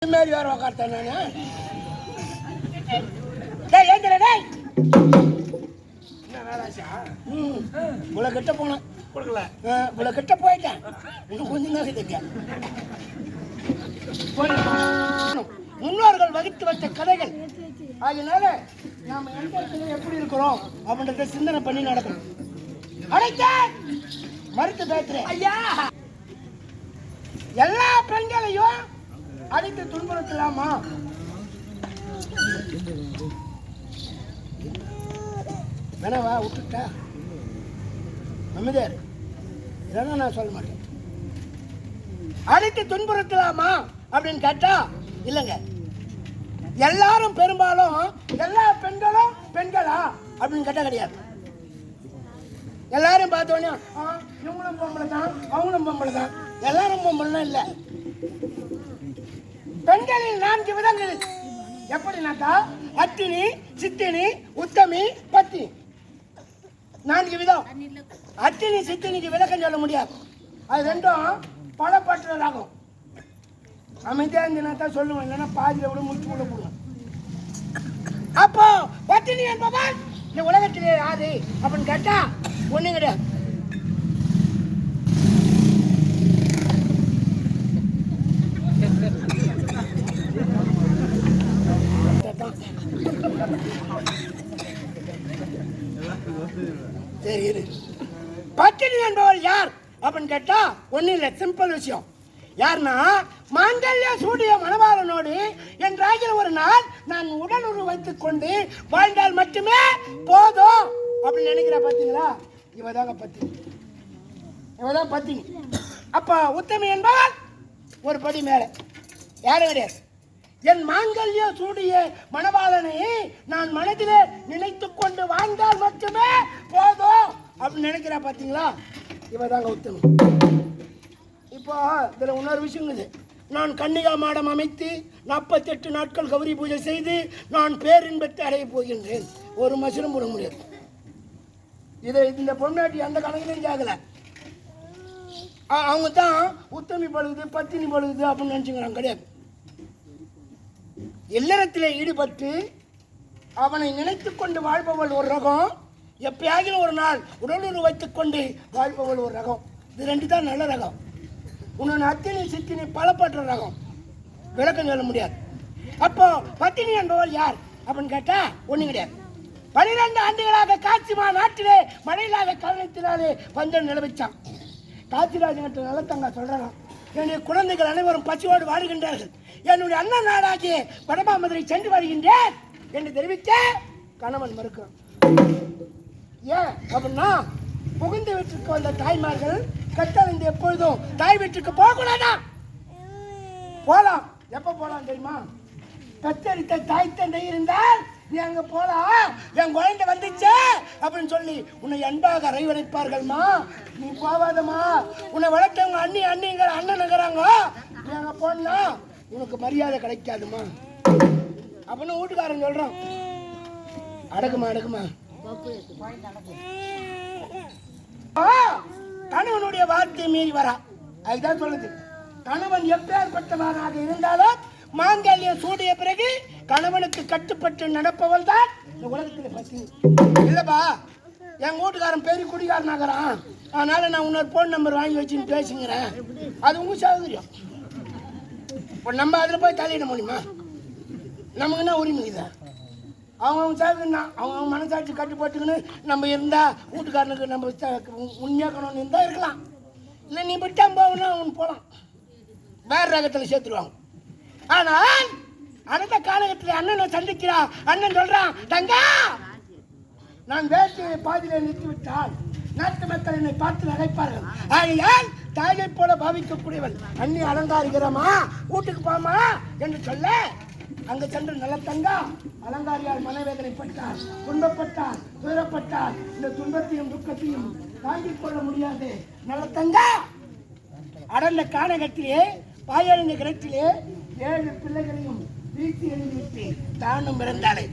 மாரி வேற உக்கார்த்தேன் நான். டேய் ஏந்திர டேய். என்ன வேலாச்சா? இவ்வளோ கிட்ட போனேன் கொடுக்கல. இவ்வளோ கிட்ட போயிட்டேன். இன்னும் கொஞ்சம் தான் இதுங்க. முன்னோர்கள் வகுத்து வச்ச கதைகள். அதனால நாம எந்த இடத்துல எப்படி இருக்கிறோம் அப்படின்றத சிந்தனை பண்ணி நடக்கணும். அடைக்க மறுத்து பேசுறேன் ஐயா. எல்லா பெண்களையும் அடித்து துன்புறுத்தலாமா? வேணவா விட்டுட்டா அமைதியாரு. இதெல்லாம் நான் சொல்ல மாட்டேன். அடித்து துன்புறுத்தலாமா அப்படின்னு கேட்டா இல்லைங்க. எல்லாரும் பெரும்பாலும் எல்லா பெண்களும் பெண்களா அப்படின்னு கேட்டா கிடையாது. எல்லாரும் பார்த்தோன்னே இவங்களும் பொம்பளை தான் அவங்களும் பொம்பளை தான் எல்லாரும் பொம்பளைலாம் இல்லை. பெண்களில் 4 விதங்கள். எப்படின்னாக்கா அத்தினி, சித்தினி, உத்தமி, பத்தி. 4 விதம். அத்தினி சித்தினிக்கு விளக்கம் சொல்ல முடியாது. அது ரெண்டும் பலப்பற்றதாகும். அமைதியா இருந்ததான் சொல்லுவேன், இல்லைன்னா பாதியில விட முடிச்சு விட போடுவேன். அப்போ பத்தினி என்பவன் இந்த உலகத்திலே யாரு அப்படின்னு கேட்டா ஒண்ணும் கிடையாது. சரி, பத்தினி என்பவள் யார் அப்படின்னு கேட்டா ஒன்னும் இல்லை, சிம்பிள் விஷயம். யாருன்னா மாங்கல்ய சூடிய மணவாளனோடு என் ராஜில் ஒரு நாள் நான் உடல் உறவு வைத்துக் கொண்டு வாழ்ந்தால் மட்டுமே போதும் அப்படின்னு நினைக்கிற. பார்த்தீங்களா, இவதாங்க பத்தினி, இவதான் பத்தினி. அப்ப உத்தமி என்பவள் ஒரு படி மேல. யாரும் கிடையாது. என் மாங்கல்ய சூடிய மணவாளனை நான் மனதிலே நினைத்து கொண்டு வாழ்ந்தால் மட்டுமே போதும் அப்படின்னு நினைக்கிறா. பார்த்தீங்களா, இவதாங்க உத்தமி. இப்போ இதில் இன்னொரு விஷயம் இருக்குது. நான் கன்னிகா மாடம் அமைத்து 48 நாட்கள் கௌரி பூஜை செய்து நான் பேரின்பத்தை அடைய போகின்றேன். ஒரு மசரும் போட முடியாது. இதை இந்த பொண்ணாட்டி அந்த கணக்கிலையும் கேட்கல. அவங்க தான் உத்தமி பழுகுது பத்தினி பழுகுது அப்படின்னு நினச்சிக்கிறாங்க. கிடையாது. இல்லறத்தில் ஈடுபட்டு அவனை நினைத்து கொண்டு வாழ்பவள் ஒரு ரகம். எப்பயாகிலும் ஒரு நாள் உடலுறவு வைத்துக் கொண்டு வாழ்பவள் ஒரு ரகம். இது 2 தான் நல்ல ரகம். உன்னொன்று அத்தினி சித்தினி பலப்பற்ற ரகம். விளக்கம் சொல்ல முடியாது. அப்போ பத்தினி என்பவள் யார் அப்படின்னு கேட்டா ஒன்றும் கிடையாது. 12 ஆண்டுகளாக காட்சிமா நாட்டிலே மழையில்லாத காரணத்தினாலே பஞ்சம் நிலவிச்சான். காட்சிராஜன் நல்லத்தங்க சொல்றாங்க, என்னுடைய குழந்தைகள் அனைவரும் பசியோடு வாடுகின்றார்கள். என்னுடைய அண்ணன் நாடாகிய வடமாமதுரை சென்று வருகின்றேன் என்று தெரிவிக்க கணவன் மறுக்கிறான். ஏன் அப்படின்னா புகுந்த வீட்டிற்கு வந்த தாய்மார்கள் கட்டளைந்து எப்பொழுதும் தாய் வீட்டுக்கு போகக்கூடாதா? போலாம். எப்ப போலாம் தெரியுமா? கத்தரித்த தாய் தந்தை இருந்தால் நீ அங்க போலாம். என் குழந்தை வந்துச்சு அப்படின்னு சொல்லி உன்னை அன்பாக அறைவடைப்பார்கள்மா. நீ போவாதம்மா. உன்னை வளர்த்தவங்க அண்ணிங்கிற அண்ணன் நகராங்க. நீ அங்க போனா உனக்கு மரியாதை கிடைக்காதுமா அப்படின்னு வீட்டுக்காரன் சொல்றான். அடக்குமா கணவனுடைய வார்த்தை மீறி வரா. அதுதான் சொல்லுது. கணவன் எப்பேற்பட்டவனாக இருந்தாலும் மாங்கல்யம் சூடிய பிறகு கணவனுக்கு கட்டுப்பட்டு நடப்பவள் தான் இந்த உலகத்தில் பத்தினி. இல்லப்பா, என் வீட்டுக்காரன் பெரிய குடிகாரனாகிறான், அதனால நான் இன்னொரு போன் நம்பர் வாங்கி வச்சுன்னு பேசுங்கிறேன். அது உங்க சௌகரியம். இப்போ நம்ம அதில் போய் தலையிட முடியுமா? நமக்கு என்ன உரிமை இதை? அவங்க சௌகரியம்னா அவங்க மனசாட்சி கட்டுப்பட்டுக்குன்னு நம்ம இருந்தால் வீட்டுக்காரனுக்கு நம்ம உண்மையாக்கணும்னு இருந்தால் இருக்கலாம். இல்லை நீ விட்டால் போகணும்னா அவனு போகலாம், வேறு ரகத்தில் சேர்த்துருவாங்க. ஆனால் அடுத்த காலகட்டத்தில் அண்ணனை சந்திக்கிறா. அண்ணன் சொல்றான், தங்கா நான் வேட்டையை பாதியிலே நிறுத்திவிட்டால் நாட்டு மக்கள் என்னை பார்த்து நகைப்பார்கள். ஆகையால் தாயை போல பாவிக்கக்கூடியவன் அண்ணி அலங்காரிக்கிறமா வீட்டுக்கு போமா என்று சொல்ல அங்கு சென்று நல்ல தங்கா அலங்காரியால் மனவேதனைப்பட்டார், துன்பப்பட்டார், துயரப்பட்டார். இந்த துன்பத்தையும் துக்கத்தையும் தாங்கிக் கொள்ள முடியாது. நல்ல தங்கா அடர்ந்த கானகத்திலே பாயறிந்த கிணற்றிலே 7 பிள்ளைகளையும் வீழ்த்தி எழுதிவிட்டு தானும் பிறந்தாளே.